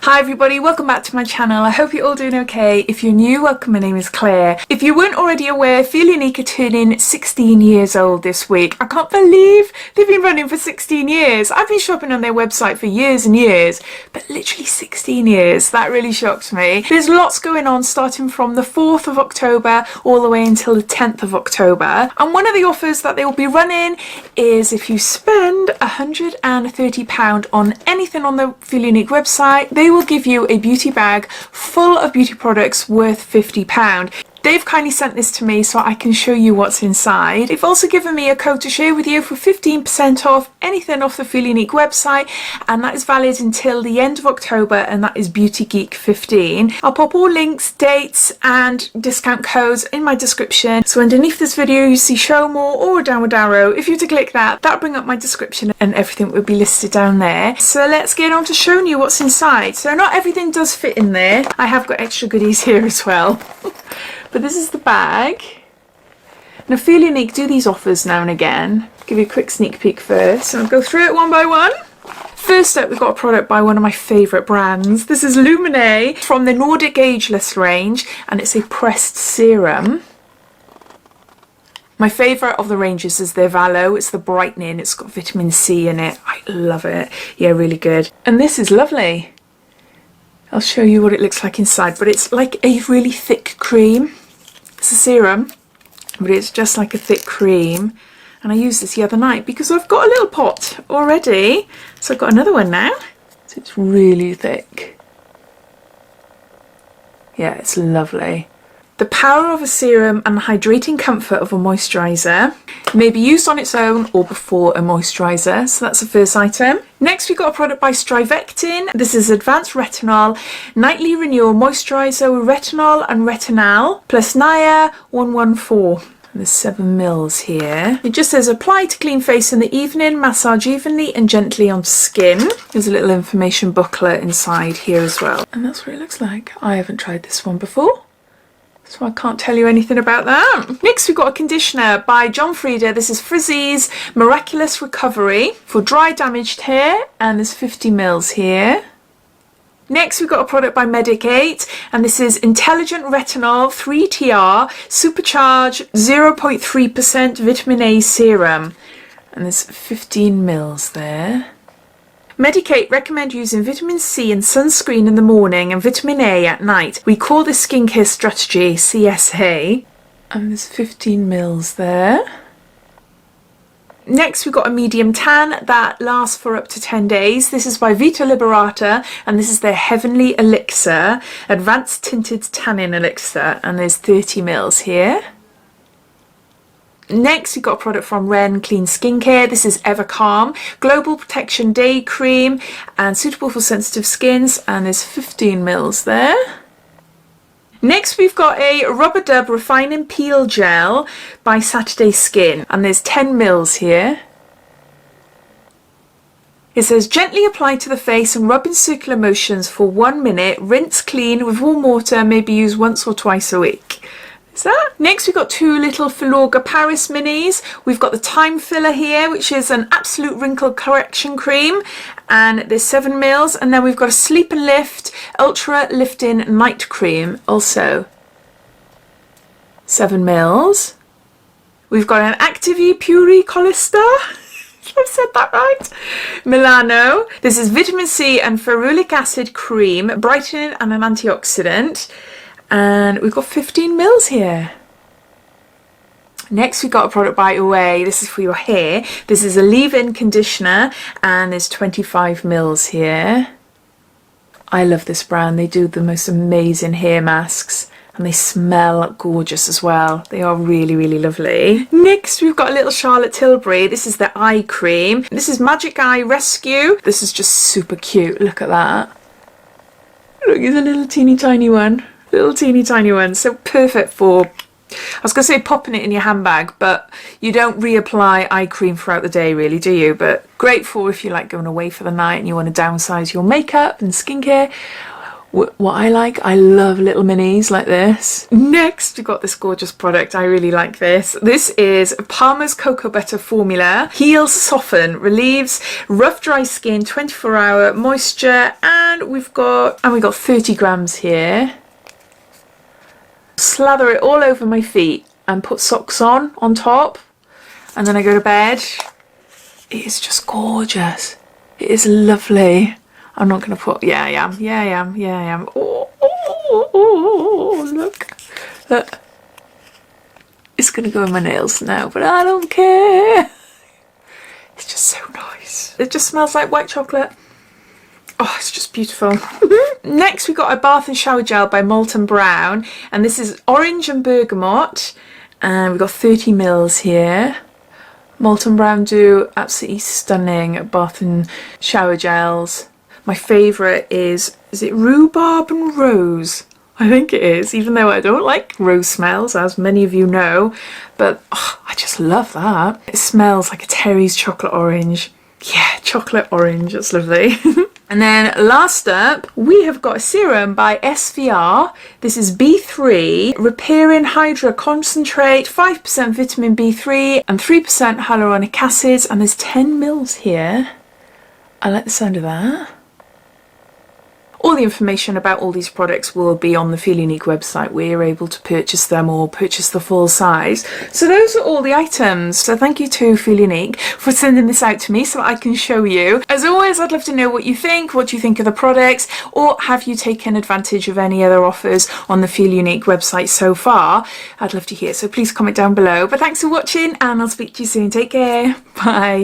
Hi everybody, welcome back to my channel. I hope you're all doing okay. If you're new, welcome, my name is Claire. If you weren't already aware, Feelunique are turning 16 years old this week. I can't believe they've been running for 16 years. I've been shopping on their website for years and years, but literally 16 years. That really shocked me. There's lots going on starting from the 4th of October all the way until the 10th of October. And one of the offers that they will be running is if you spend £130 on anything on the Feelunique website, they will give you a beauty bag full of beauty products worth £50. They've kindly sent this to me so I can show you what's inside. They've also given me a code to share with you for 15% off anything off the Feelunique website, and that is valid until the end of October, and that is BeautyGeek15. I'll pop all links, dates and discount codes in my description. So underneath this video you see show more or a downward arrow. If you were to click that, that'll bring up my description and everything will be listed down there. So let's get on to showing you what's inside. So not everything does fit in there. I have got extra goodies here as well. But this is the bag. Now Feelunique do these offers now and again. Give you a quick sneak peek first. So I'll go through it one by one. First up, we've got a product by one of my favourite brands. This is Luminaire from the Nordic Ageless range, and it's a pressed serum. My favourite of the ranges is their Valo. It's the brightening. It's got vitamin C in it. I love it. Yeah, really good. And this is lovely. I'll show you what it looks like inside, but it's like a really thick cream. It's a serum, but it's just like a thick cream. And I used this the other night because I've got a little pot already. So I've got another one now. So it's really thick. Yeah, it's lovely. The power of a serum and the hydrating comfort of a moisturizer may be used on its own or before a moisturizer. So that's the first item. Next, we've got a product by Strivectin. This is Advanced Retinol Nightly Renewal Moisturizer with Retinol and Retinol plus Naya 114. There's 7 mils here. It just says apply to clean face in the evening, massage evenly and gently on skin. There's a little information booklet inside here as well. And that's what it looks like. I haven't tried this one before, so I can't tell you anything about that. Next, we've got a conditioner by John Frieda. This is Frizzy's Miraculous Recovery for dry damaged hair, and there's 50 mils here. Next, we've got a product by Medicate, and this is Intelligent Retinol 3TR Supercharged 0.3% Vitamin A Serum, and there's 15 mils there. Medicate recommend using vitamin C and sunscreen in the morning and vitamin A at night. We call this skincare strategy CSA. And there's 15 mils there. Next, we've got a medium tan that lasts for up to 10 days. This is by Vita Liberata, and this is their Heavenly Elixir Advanced Tinted Tanning Elixir, and there's 30 mils here. Next, we've got a product from Ren Clean Skincare. This is Ever Calm Global Protection Day Cream, and suitable for sensitive skins, and there's 15 mils there. Next, we've got a Rubber Dub Refining Peel Gel by Saturday Skin, and there's 10 mils here. It says gently apply to the face and rub in circular motions for 1 minute. Rinse clean with warm water, may be used once or twice a week. Is that? Next, we've got 2 little Filorga Paris minis. We've got the Time Filler here, which is an absolute wrinkle correction cream, and there's 7 mils. And then we've got a Sleep and Lift Ultra Lifting Night Cream, also 7 mils. We've got an Active Puri Colister. I've said that right. Milano. This is vitamin C and ferulic acid cream, brightening and an antioxidant. And we've got 15 mils here. Next, we've got a product by Away. This is for your hair. This is a leave-in conditioner, and there's 25 mils here. I love this brand. They do the most amazing hair masks, and they smell gorgeous as well. They are really, really lovely. Next, we've got a little Charlotte Tilbury. This is the eye cream. This is Magic Eye Rescue. This is just super cute. Look at that. Look, it's a little teeny tiny one. Little teeny tiny one. So perfect for, I was going to say popping it in your handbag, but you don't reapply eye cream throughout the day really, do you? But great for if you like going away for the night and you want to downsize your makeup and skincare. what I like. I love little minis like this. Next, we've got this gorgeous product. I really like this. This is Palmer's Cocoa Butter Formula. Heals, Soften, Relieves Rough Dry Skin, 24-hour moisture, and we got 30 grams here. Slather it all over my feet and put socks on top, and then I go to bed. It is just gorgeous. It is lovely. I'm not going to put, yeah I am. Oh, look. It's going to go in my nails now, but I don't care. It's just so nice. It just smells like white chocolate. Oh, it's just beautiful. Next, we got a bath and shower gel by Molten Brown, and this is orange and bergamot, and we've got 30 mils here. Molten Brown do absolutely stunning bath and shower gels. My favourite is it rhubarb and rose? I think it is, even though I don't like rose smells, as many of you know, but oh, I just love that. It smells like a Terry's chocolate orange. Yeah, chocolate orange, that's lovely. And then last up, we have got a serum by SVR. This is B3, Repairing Hydra Concentrate, 5% vitamin B3 and 3% hyaluronic acid, and there's 10 mils here. I like the sound of that. All the information about all these products will be on the Feelunique website where you're able to purchase them or purchase the full size. So those are all the items. So thank you to Feelunique for sending this out to me so I can show you. As always, I'd love to know what you think of the products, or have you taken advantage of any other offers on the Feelunique website so far? I'd love to hear, so please comment down below. But thanks for watching, and I'll speak to you soon. Take care. Bye.